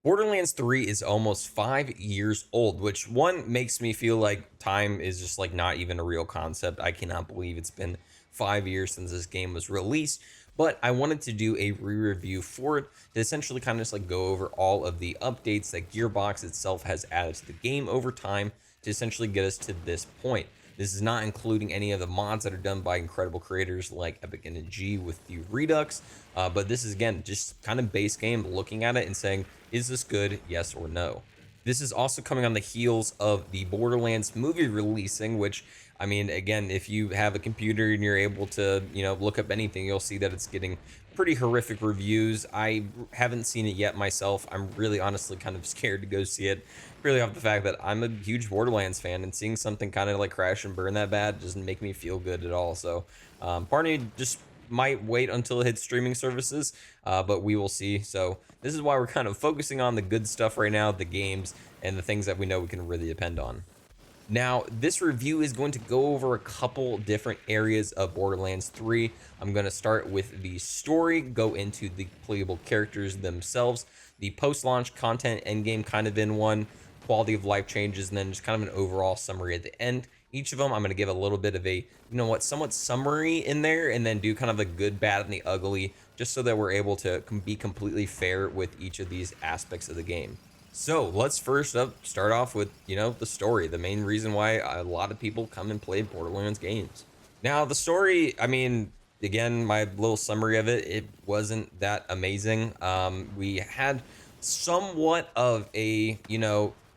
Borderlands 3 is almost 5 years old, which one makes me feel like time is just like not even a real concept. I cannot believe it's been 5 years since this game was released. But I wanted to do a re-review for it to essentially kind of just like go over all of the updates that Gearbox itself has added to the game over time to essentially get us to this point. This is not including any of the mods that are done by incredible creators like Epic Energy with the Redux, but this is again just kind of base game looking at it and saying, is this good? Yes or no. This is also coming on the heels of the Borderlands movie releasing, which, I mean, again, if you have a computer and you're able to, look up anything, you'll see that it's getting pretty horrific reviews. I haven't seen it yet myself. I'm really honestly kind of scared to go see it, really off the fact that I'm a huge Borderlands fan, and seeing something kind of like crash and burn that bad doesn't make me feel good at all. So part of me just might wait until it hits streaming services, but we will see. So this is why we're kind of focusing on the good stuff right now, the games, and the things that we know we can really depend on. Now, this review is going to go over a couple different areas of Borderlands 3. I'm going to start with the story, go into the playable characters themselves, the post-launch content, endgame kind of in one, quality of life changes, and then just kind of an overall summary at the end. Each of them, I'm going to give a little bit of a, somewhat summary in there, and then do kind of a good, bad, and the ugly, just so that we're able to be completely fair with each of these aspects of the game. So let's first up start off with, the story, the main reason why a lot of people come and play Borderlands games. Now, the story, I mean, again, my little summary of it, it wasn't that amazing. We had somewhat of a,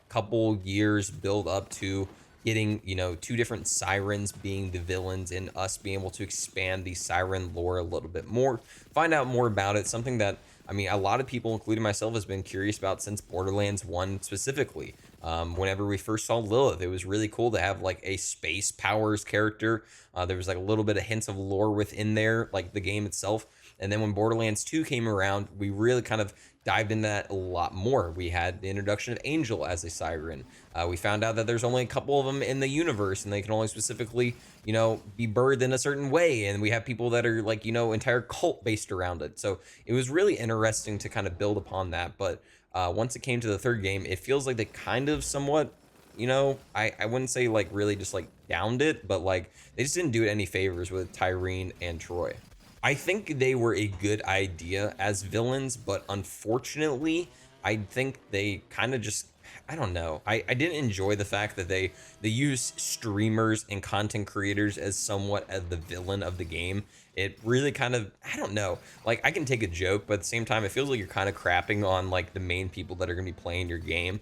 couple years build up to getting, two different sirens being the villains and us being able to expand the siren lore a little bit more, find out more about it, something that I mean, a lot of people, including myself, has been curious about since Borderlands 1 specifically. Whenever we first saw Lilith, it was really cool to have like a space powers character. There was like a little bit of hints of lore within there, like the game itself. And then when Borderlands 2 came around, we really kind of dived into that a lot more. We had the introduction of Angel as a siren. We found out that there's only a couple of them in the universe, and they can only specifically, be birthed in a certain way. And we have people that are like, entire cult based around it. So it was really interesting to kind of build upon that. But once it came to the third game, it feels like they kind of somewhat, I wouldn't say like really just like downed it, but like they just didn't do it any favors with Tyreen and Troy. I think they were a good idea as villains, but unfortunately, I think they kind of just, I don't know. I didn't enjoy the fact that they use streamers and content creators as somewhat as the villain of the game. It really kind of, I don't know. Like, I can take a joke, but at the same time, it feels like you're kind of crapping on like the main people that are going to be playing your game,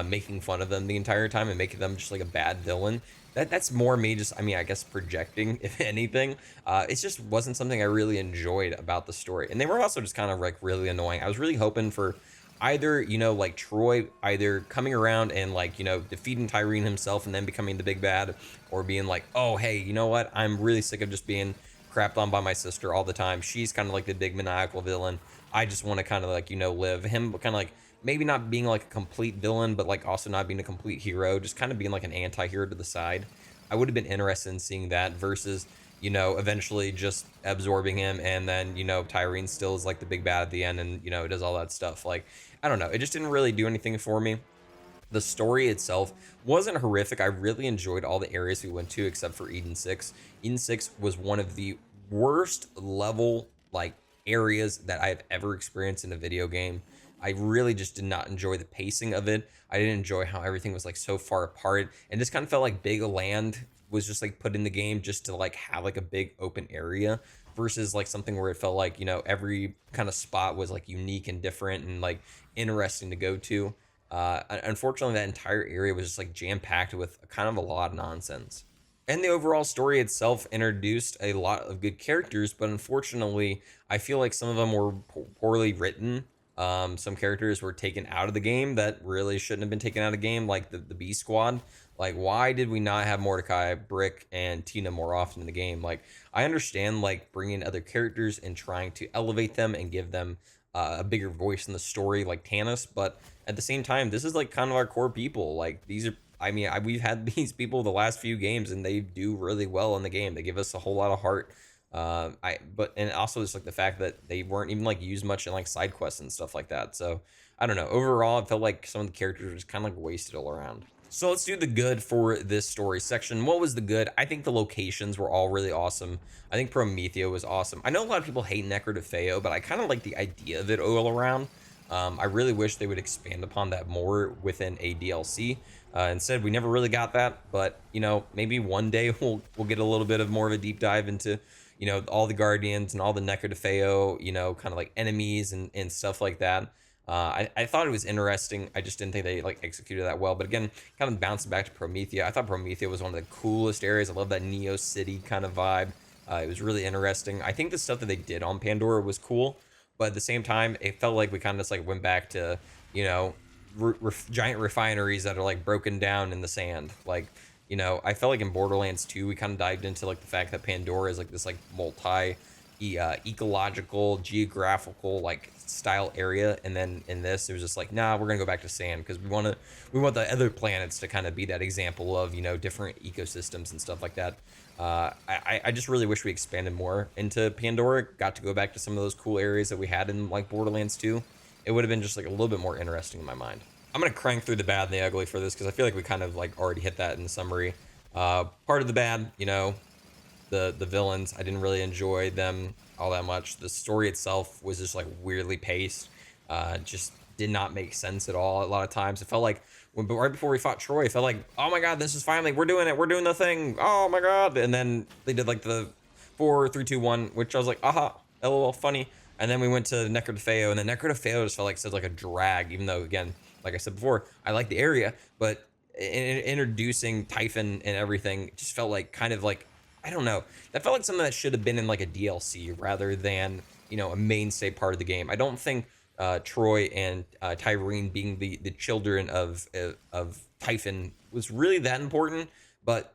making fun of them the entire time and making them just like a bad villain. That's more me just, I mean, I guess projecting, if anything. It just wasn't something I really enjoyed about the story. And they were also just kind of like really annoying. I was really hoping for either, like Troy either coming around and like, defeating Tyreen himself and then becoming the big bad, or being like, oh, hey, you know what? I'm really sick of just being crapped on by my sister all the time. She's kind of like the big maniacal villain. I just want to kind of like, live. Him kind of like maybe not being like a complete villain, but like also not being a complete hero, just kind of being like an anti-hero to the side. I would have been interested in seeing that versus, eventually just absorbing him, and then, Tyreen still is like the big bad at the end, and, does all that stuff. Like, I don't know. It just didn't really do anything for me. The story itself wasn't horrific. I really enjoyed all the areas we went to except for Eden 6. Eden 6 was one of the worst level like areas that I've ever experienced in a video game. I really just did not enjoy the pacing of it. I didn't enjoy how everything was like so far apart, and just kind of felt like big land was just like put in the game just to like have like a big open area versus like something where it felt like, every kind of spot was like unique and different and like interesting to go to. Unfortunately, that entire area was just like jam packed with kind of a lot of nonsense. And the overall story itself introduced a lot of good characters, but unfortunately, I feel like some of them were poorly written. Some characters were taken out of the game that really shouldn't have been taken out of the game, like the B Squad. Like, why did we not have Mordecai, Brick, and Tina more often in the game? Like, I understand, like, bringing other characters and trying to elevate them and give them a bigger voice in the story, like Tanis, but at the same time, this is, like, kind of our core people. Like, these are, I mean, we've had these people the last few games, and they do really well in the game. They give us a whole lot of heart. And also just, like, the fact that they weren't even, like, used much in, like, side quests and stuff like that. So, I don't know. Overall, it felt like some of the characters were just kind of like wasted all around. So let's do the good for this story section. What was the good? I think the locations were all really awesome. I think Promethea was awesome. I know a lot of people hate Necro but I kind of like the idea of it all around. I really wish they would expand upon that more within a DLC. Instead, we never really got that, but you know, maybe one day we'll get a little bit of more of a deep dive into, you know, all the Guardians and all the Necro, you know, kind of like enemies and stuff like that. I thought it was interesting. I just didn't think they like executed that well. But again, kind of bouncing back to Promethea, I thought Promethea was one of the coolest areas. I love that Neo City kind of vibe. It was really interesting. I think the stuff that they did on Pandora was cool, but at the same time, it felt like we kind of just like went back to, you know, giant refineries that are like broken down in the sand. Like, you know, I felt like in Borderlands 2, we kind of dived into like the fact that Pandora is like this like multi ecological, geographical like style area, and then in this it was just like, nah, we're gonna go back to sand because we want the other planets to kind of be that example of, you know, different ecosystems and stuff like that. I just really wish we expanded more into Pandora, got to go back to some of those cool areas that we had in like Borderlands 2. It would have been just like a little bit more interesting in my mind. I'm gonna crank through the bad and the ugly for this because I feel like we kind of like already hit that in the summary. Part of the bad, you know, the villains, I didn't really enjoy them all that much. The story itself was just like weirdly paced, just did not make sense at all. A lot of times it felt like right before we fought Troy, it felt like, oh my god, this is finally, we're doing it, we're doing the thing, oh my god. And then they did like the 4 3 2 1, which I was like, aha, lol, funny. And then we went to Necro, and then Necro just felt like such like a drag, even though, again, like I said before, I like the area, but introducing Typhon and everything just felt like kind of like, I don't know. That felt like something that should have been in like a DLC rather than, you know, a mainstay part of the game. I don't think Troy and Tyrene being the children of Typhon was really that important. But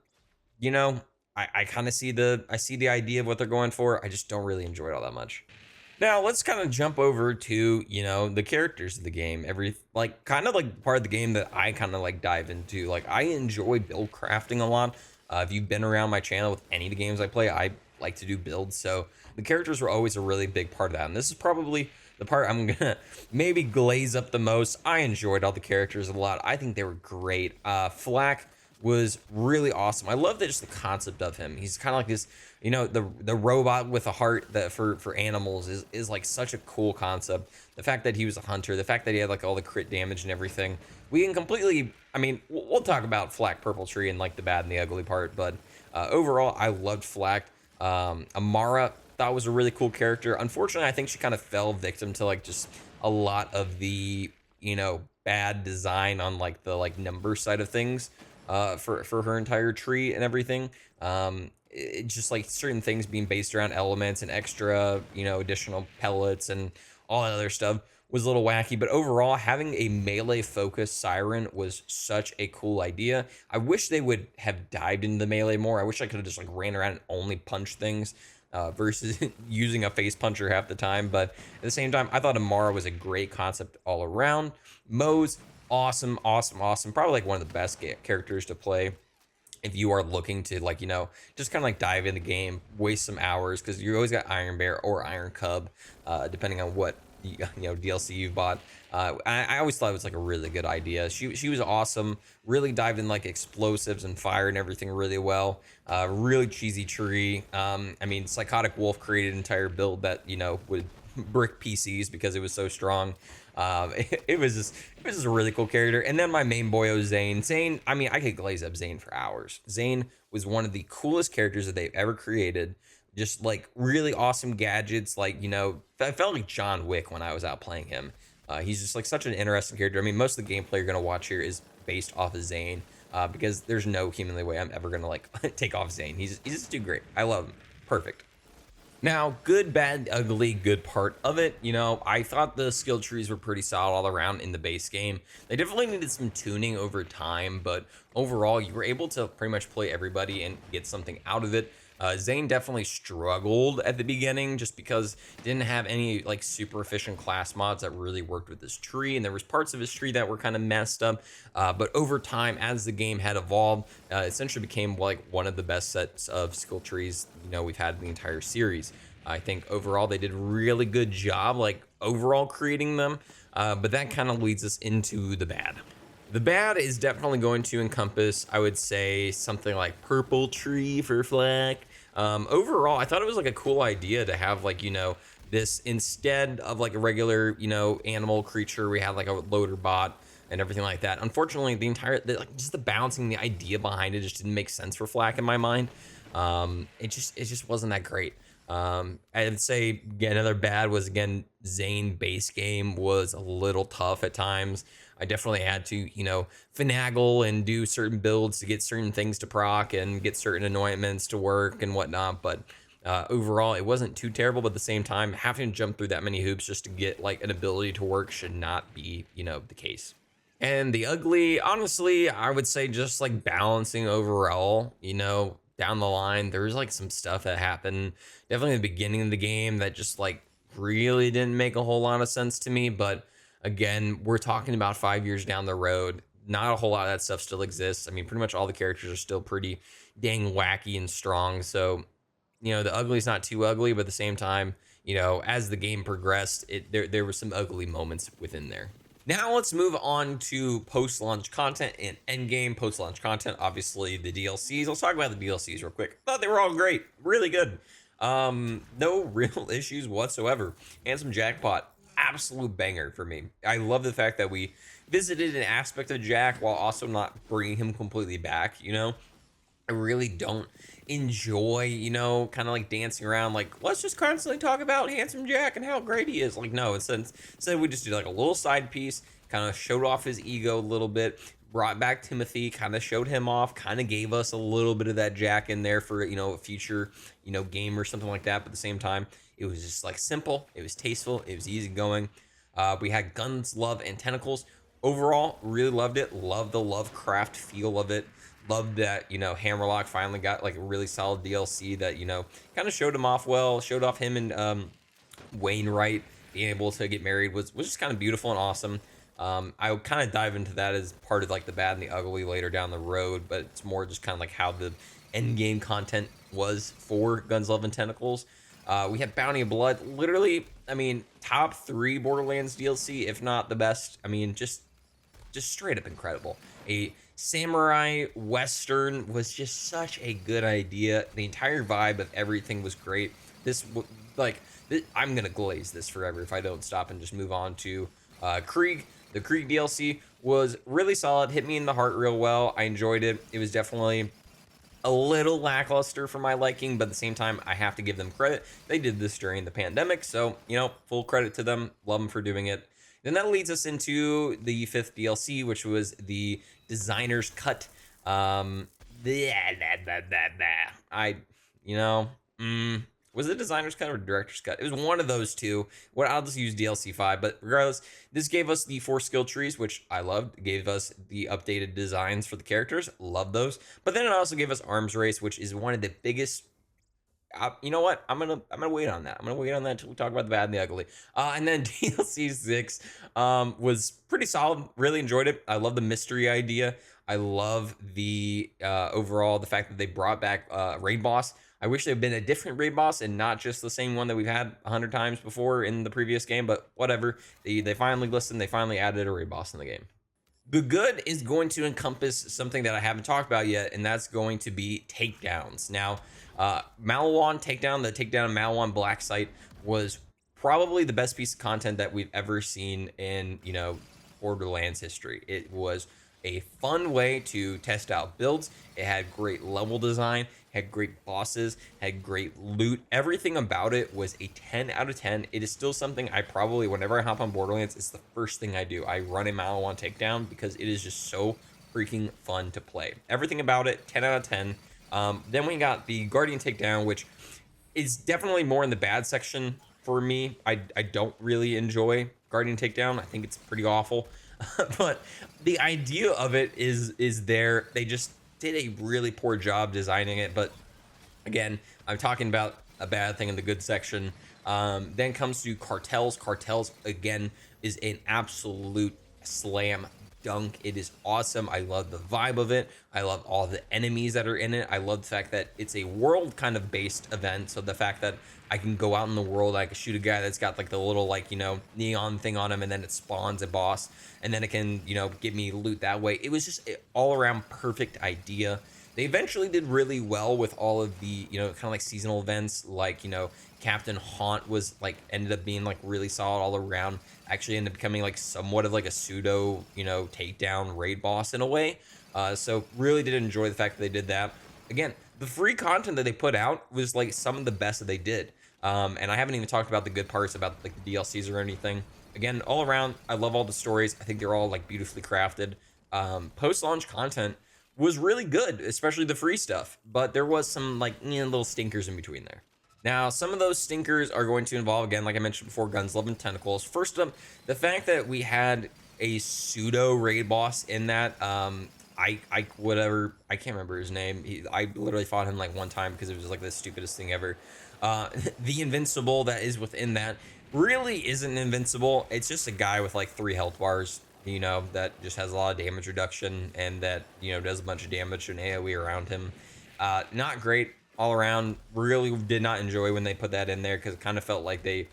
you know, I kind of see the idea of what they're going for. I just don't really enjoy it all that much. Now let's kind of jump over to, you know, the characters of the game. Every like kind of like part of the game that I kind of like dive into. Like I enjoy build crafting a lot. If you've been around my channel with any of the games I play, I like to do builds. So the characters were always a really big part of that. And this is probably the part I'm gonna maybe glaze up the most. I enjoyed all the characters a lot. I think they were great. Flack was really awesome. I love that just the concept of him. He's kind of like this, you know, the robot with a heart that for animals is like such a cool concept. The fact that he was a hunter, the fact that he had like all the crit damage and everything. We can completely, I mean, we'll talk about Flack Purple Tree and like the bad and the ugly part, but overall, I loved Flack. Amara thought was a really cool character. Unfortunately, I think she kind of fell victim to like just a lot of the, you know, bad design on like the like number side of things for her entire tree and everything. It just like certain things being based around elements and extra, you know, additional pellets and all that other stuff was a little wacky. But overall, having a melee focused siren was such a cool idea. I wish they would have dived into the melee more. I wish I could have just like ran around and only punched things versus using a face puncher half the time. But at the same time, I thought Amara was a great concept all around. Moe's awesome. Probably like one of the best characters to play if you are looking to, like, you know, just kind of like dive in the game, waste some hours, because you always got Iron Bear or Iron Cub, depending on what you know DLC you've bought. I always thought it was like a really good idea. She was awesome. Really dived in like explosives and fire and everything really well. Really cheesy tree. I mean, Psychotic Wolf created an entire build that, you know, would brick PCs because it was so strong. It was just a really cool character. And then my main boyo Zane, I mean, I could glaze up Zane for hours. Zane was one of the coolest characters that they've ever created. Just like really awesome gadgets. Like, you know, I felt like John Wick when I was out playing him. He's just like such an interesting character. I mean, most of the gameplay you're gonna watch here is based off of Zane, because there's no humanly way I'm ever gonna like take off Zane. He's just too great. I love him. Perfect. Now, good, bad, ugly, good part of it. You know, I thought the skill trees were pretty solid all around in the base game. They definitely needed some tuning over time, but overall, you were able to pretty much play everybody and get something out of it. Zane definitely struggled at the beginning just because he didn't have any like super efficient class mods that really worked with his tree, and there was parts of his tree that were kind of messed up. But over time, as the game had evolved, it essentially became like one of the best sets of skill trees, you know, we've had in the entire series. I think overall they did a really good job, like overall creating them. But that kind of leads us into the bad. The bad is definitely going to encompass, I would say, something like purple tree for Flack. Overall, I thought it was like a cool idea to have like, this instead of like a regular, animal creature, we had like a loader bot and everything like that. Unfortunately, like just the balancing, the idea behind it just didn't make sense for Flack in my mind. It just wasn't that great. I'd say again, another bad was again Zane base game was a little tough at times. I definitely had to, finagle and do certain builds to get certain things to proc and get certain anointments to work and whatnot. But overall, it wasn't too terrible. But at the same time, having to jump through that many hoops just to get like an ability to work should not be, the case. And the ugly, honestly, I would say just like balancing overall, down the line, there was like some stuff that happened definitely in the beginning of the game that just like really didn't make a whole lot of sense to me. But again, we're talking about 5 years down the road. Not a whole lot of that stuff still exists. I mean, pretty much all the characters are still pretty dang wacky and strong. So, the ugly's not too ugly, but at the same time, as the game progressed, there were some ugly moments within there. Now let's move on to post-launch content and endgame post-launch content. Obviously, the DLCs. Let's talk about the DLCs real quick. Thought they were all great, really good. No real issues whatsoever. Handsome Jackpot, absolute banger for me. I love the fact that we visited an aspect of Jack while also not bringing him completely back. I really don't enjoy, kind of like dancing around, like, let's just constantly talk about Handsome Jack and how great he is. Like, no, instead we just do like a little side piece, kind of showed off his ego a little bit, brought back Timothy, kind of showed him off, kind of gave us a little bit of that Jack in there for, a future, game or something like that. But at the same time, it was just like simple, it was tasteful, it was easygoing. We had Guns, Love, and Tentacles. Overall, really loved it. Loved the Lovecraft feel of it. Loved that, Hammerlock finally got like a really solid DLC that, kind of showed him off well, showed off him and Wainwright being able to get married was just kind of beautiful and awesome. I'll kind of dive into that as part of like the bad and the ugly later down the road, but it's more just kind of like how the end game content was for Guns, Love, and Tentacles. We had Bounty of Blood, literally, I mean, top 3 Borderlands DLC, if not the best. I mean, just straight up incredible. A samurai western was just such a good idea. The entire vibe of everything was great. I'm gonna glaze this forever if I don't stop and just move on to Krieg. The Krieg DLC was really solid, hit me in the heart real well. I enjoyed it. It was definitely a little lackluster for my liking, but at the same time, I have to give them credit. They did this during the pandemic, so, full credit to them. Love them for doing it. Then that leads us into the 5th DLC, which was the designer's cut. Was it designer's cut or director's cut? It was one of those two. I'll just use DLC 5, but regardless, this gave us the 4 skill trees, which I loved. It gave us the updated designs for the characters. Love those. But then it also gave us arms race, which is one of the biggest. You know what? I'm gonna wait on that. I'm gonna wait on that until we talk about the bad and the ugly. And then DLC 6 was pretty solid. Really enjoyed it. I love the mystery idea. I love the overall the fact that they brought back raid boss. I wish there had been a different raid boss and not just the same one that we've had 100 times before in the previous game. But whatever. They finally listened. They finally added a raid boss in the game. The good is going to encompass something that I haven't talked about yet, and that's going to be takedowns. Now, Malawan takedown, the takedown of Malawan Black Site was probably the best piece of content that we've ever seen in, Borderlands history. It was a fun way to test out builds. It had great level design, had great bosses, had great loot. Everything about it was a 10 out of 10. It is still something I probably, whenever I hop on Borderlands, it's the first thing I do. I run a Malawan takedown because it is just so freaking fun to play. Everything about it, 10 out of 10. Then we got the Guardian takedown, which is definitely more in the bad section for me. I don't really enjoy Guardian takedown. I think it's pretty awful. But the idea of it is there. They just did a really poor job designing it. But again, I'm talking about a bad thing in the good section. Then comes to cartels. Cartels, again, is an absolute slam dunk. It is awesome. I love the vibe of it. I love all the enemies that are in it. I love the fact that it's a world kind of based event. So the fact that I can go out in the world, I can shoot a guy that's got like the little like, neon thing on him, and then it spawns a boss, and then it can, give me loot that way. It was just an all around perfect idea. They eventually did really well with all of the, kind of like seasonal events, like, Captain Haunt was like ended up being like really solid all around. Actually ended up becoming like somewhat of like a pseudo, takedown raid boss in a way. So really did enjoy the fact that they did that. Again, the free content that they put out was like some of the best that they did. And I haven't even talked about the good parts about like the DLCs or anything. Again, all around, I love all the stories. I think they're all like beautifully crafted. Post-launch content was really good, especially the free stuff. But there was some like little stinkers in between there. Now, some of those stinkers are going to involve, again, like I mentioned before, guns, love, and tentacles. First up, the fact that we had a pseudo raid boss in that. I can't remember his name. I literally fought him like one time because it was like the stupidest thing ever. The invincible that is within that really isn't invincible. It's just a guy with like 3 health bars, that just has a lot of damage reduction, and that, does a bunch of damage to an AoE around him. Not great all around. Really did not enjoy when they put that in there, because it kind of felt like they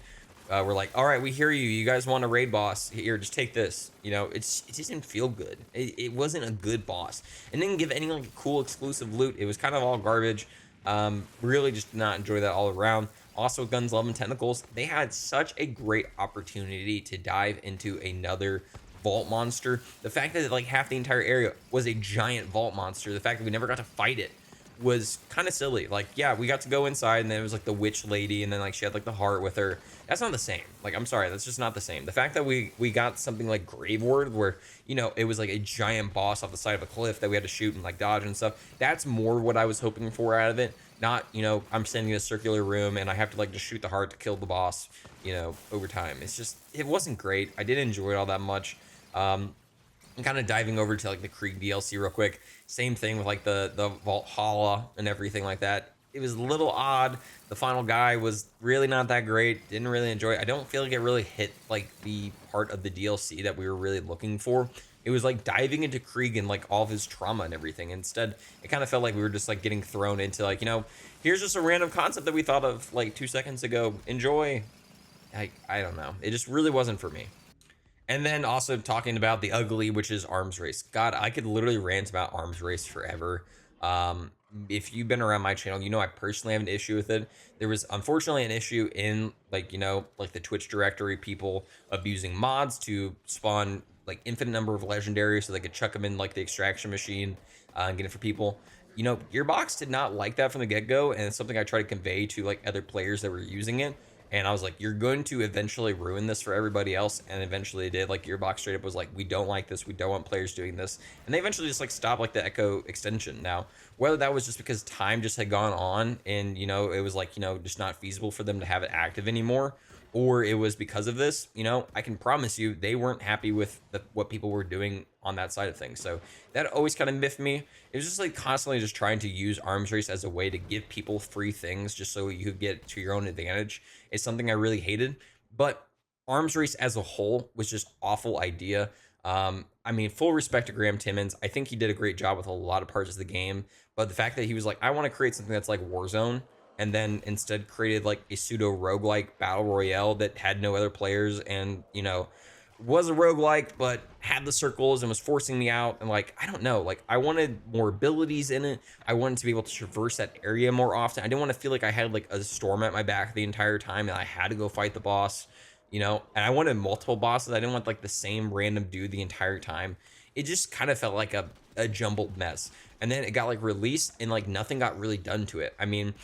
were like, all right, we hear you. You guys want a raid boss? Here, just take this. It just didn't feel good. It wasn't a good boss. It didn't give any like cool exclusive loot. It was kind of all garbage. Really just did not enjoy that all around. Also, guns, love, and tentacles. They had such a great opportunity to dive into another vault monster. The fact that like half the entire area was a giant vault monster. The fact that we never got to fight it was kind of silly. Like, yeah, we got to go inside, and then it was like the witch lady, and then like she had like the heart with her. That's not the same. Like, I'm sorry, that's just not the same. The fact that we got something like Grave Ward, where it was like a giant boss off the side of a cliff that we had to shoot and like dodge and stuff. That's more what I was hoping for out of it. Not, I'm standing in a circular room and I have to like just shoot the heart to kill the boss, over time. It wasn't great. I didn't enjoy it all that much. And kind of diving over to like the Krieg DLC real quick. Same thing with like the Valhalla and everything like that. It was a little odd. The final guy was really not that great. Didn't really enjoy it. I don't feel like it really hit like the part of the DLC that we were really looking for. It was like diving into Krieg and like all of his trauma and everything. Instead, it kind of felt like we were just like getting thrown into like, here's just a random concept that we thought of like 2 seconds ago. Enjoy. I don't know. It just really wasn't for me. And then also talking about the ugly, which is Arms Race. God, I could literally rant about Arms Race forever. If you've been around my channel, I personally have an issue with it. There was unfortunately an issue in like, like the Twitch directory, people abusing mods to spawn like infinite number of legendaries so they could chuck them in like the extraction machine and get it for people. Gearbox did not like that from the get-go, and it's something I try to convey to like other players that were using it. And I was like, you're going to eventually ruin this for everybody else. And eventually they did. Like, Gearbox straight up was like, we don't like this. We don't want players doing this. And they eventually just like stopped like the Echo extension. Now, whether that was just because time just had gone on and, it was like, just not feasible for them to have it active anymore, or it was because of this, I can promise you they weren't happy with what people were doing on that side of things. So that always kind of miffed me. It was just like constantly just trying to use Arms Race as a way to give people free things just so you could get to your own advantage. It's something I really hated. But Arms Race as a whole was just awful idea. I mean, full respect to Graham Timmons. I think he did a great job with a lot of parts of the game. But the fact that he was like, I want to create something that's like Warzone, and then instead created like a pseudo roguelike battle royale that had no other players and, was a roguelike, but had the circles and was forcing me out. And like, I don't know, like I wanted more abilities in it. I wanted to be able to traverse that area more often. I didn't want to feel like I had like a storm at my back the entire time and I had to go fight the boss, and I wanted multiple bosses. I didn't want like the same random dude the entire time. It just kind of felt like a jumbled mess. And then it got like released and like nothing got really done to it. I mean,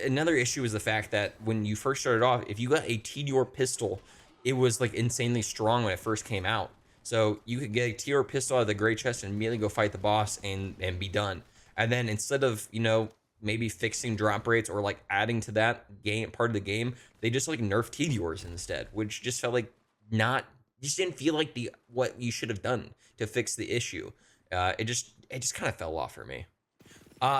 another issue is the fact that when you first started off, if you got a TDR pistol, it was like insanely strong when it first came out. So you could get a TDR pistol out of the gray chest and immediately go fight the boss and be done. And then instead of, maybe fixing drop rates or like adding to that game part of the game, they just like nerfed TDRs instead, which just felt like just didn't feel like what you should have done to fix the issue. It just kind of fell off for me.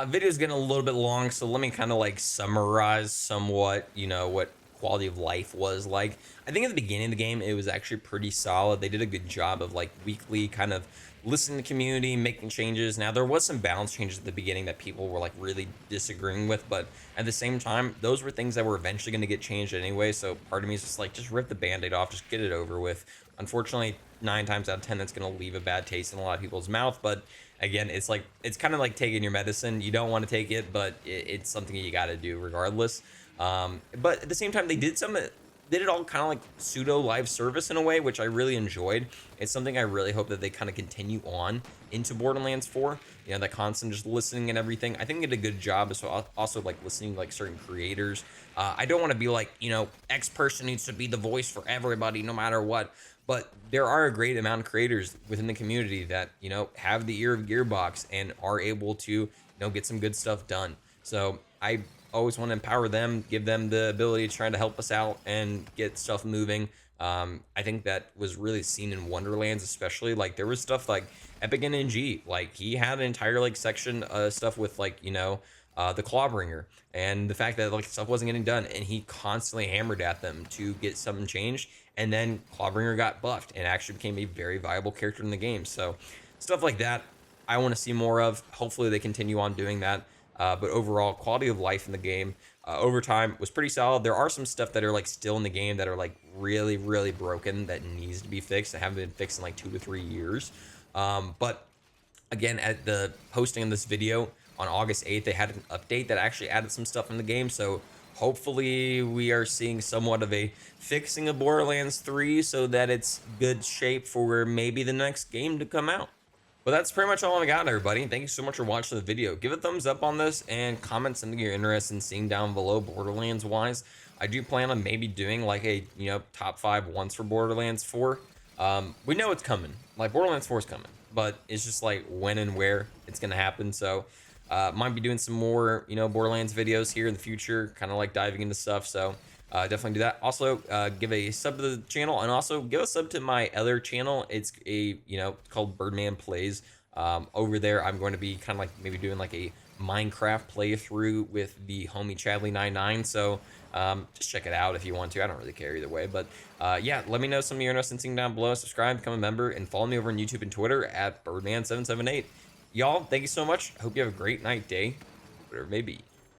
Video's getting a little bit long, so let me kind of like summarize somewhat, what quality of life was like. I think at the beginning of the game, it was actually pretty solid. They did a good job of like weekly kind of listening to the community, making changes. Now there was some balance changes at the beginning that people were like really disagreeing with, but at the same time, those were things that were eventually going to get changed anyway. So part of me is just like, just rip the band-aid off, just get it over with. Unfortunately, 9 times out of 10, that's going to leave a bad taste in a lot of people's mouth. But again, it's like, it's kind of like taking your medicine. You don't want to take it, but it's something you got to do regardless. But at the same time, they did it all kind of like pseudo live service in a way, which I really enjoyed. It's something I really hope that they kind of continue on into Borderlands 4. You know, that constant just listening and everything. I think they did a good job. So also like listening to like certain creators. I don't want to be like, you know, X person needs to be the voice for everybody, no matter what. But there are a great amount of creators within the community that, you know, have the ear of Gearbox and are able to, you know, get some good stuff done. So I always want to empower them, give them the ability to try to help us out and get stuff moving. I think that was really seen in Wonderlands, especially. Like there was stuff like Epic NNG, like he had an entire like section stuff with like, you know, the Clawbringer and the fact that like stuff wasn't getting done, and he constantly hammered at them to get something changed. And then Clawbringer got buffed and actually became a very viable character in the game. So stuff like that, I want to see more of. Hopefully they continue on doing that. But overall, quality of life in the game over time was pretty solid. There are some stuff that are like still in the game that are like really, really broken that needs to be fixed. That haven't been fixed in like 2 to 3 years. But again, at the posting of this video on August 8th, they had an update that actually added some stuff in the game. So hopefully we are seeing somewhat of a fixing of Borderlands 3 so that it's good shape for maybe the next game to come out. But that's pretty much all I got, everybody. Thank you so much for watching the video. Give a thumbs up on this and comment something you're interested in seeing down below Borderlands wise. I do plan on maybe doing like a, you know, top 5 once for Borderlands 4. We know it's coming. Like Borderlands 4 is coming, but it's just like when and where it's gonna happen. So might be doing some more, you know, Borderlands videos here in the future, kind of like diving into stuff. So definitely do that. Also, give a sub to the channel, and also give a sub to my other channel. It's a, you know, called Byrdman Plays. Over there, I'm going to be kind of like maybe doing like a Minecraft playthrough with the homie Chadley99. So just check it out if you want to. I don't really care either way. But yeah, let me know some of your interested in seeing down below. Subscribe, become a member, and follow me over on YouTube and Twitter at Byrdman778. Y'all, thank you so much. I hope you have a great night, day, whatever it may be.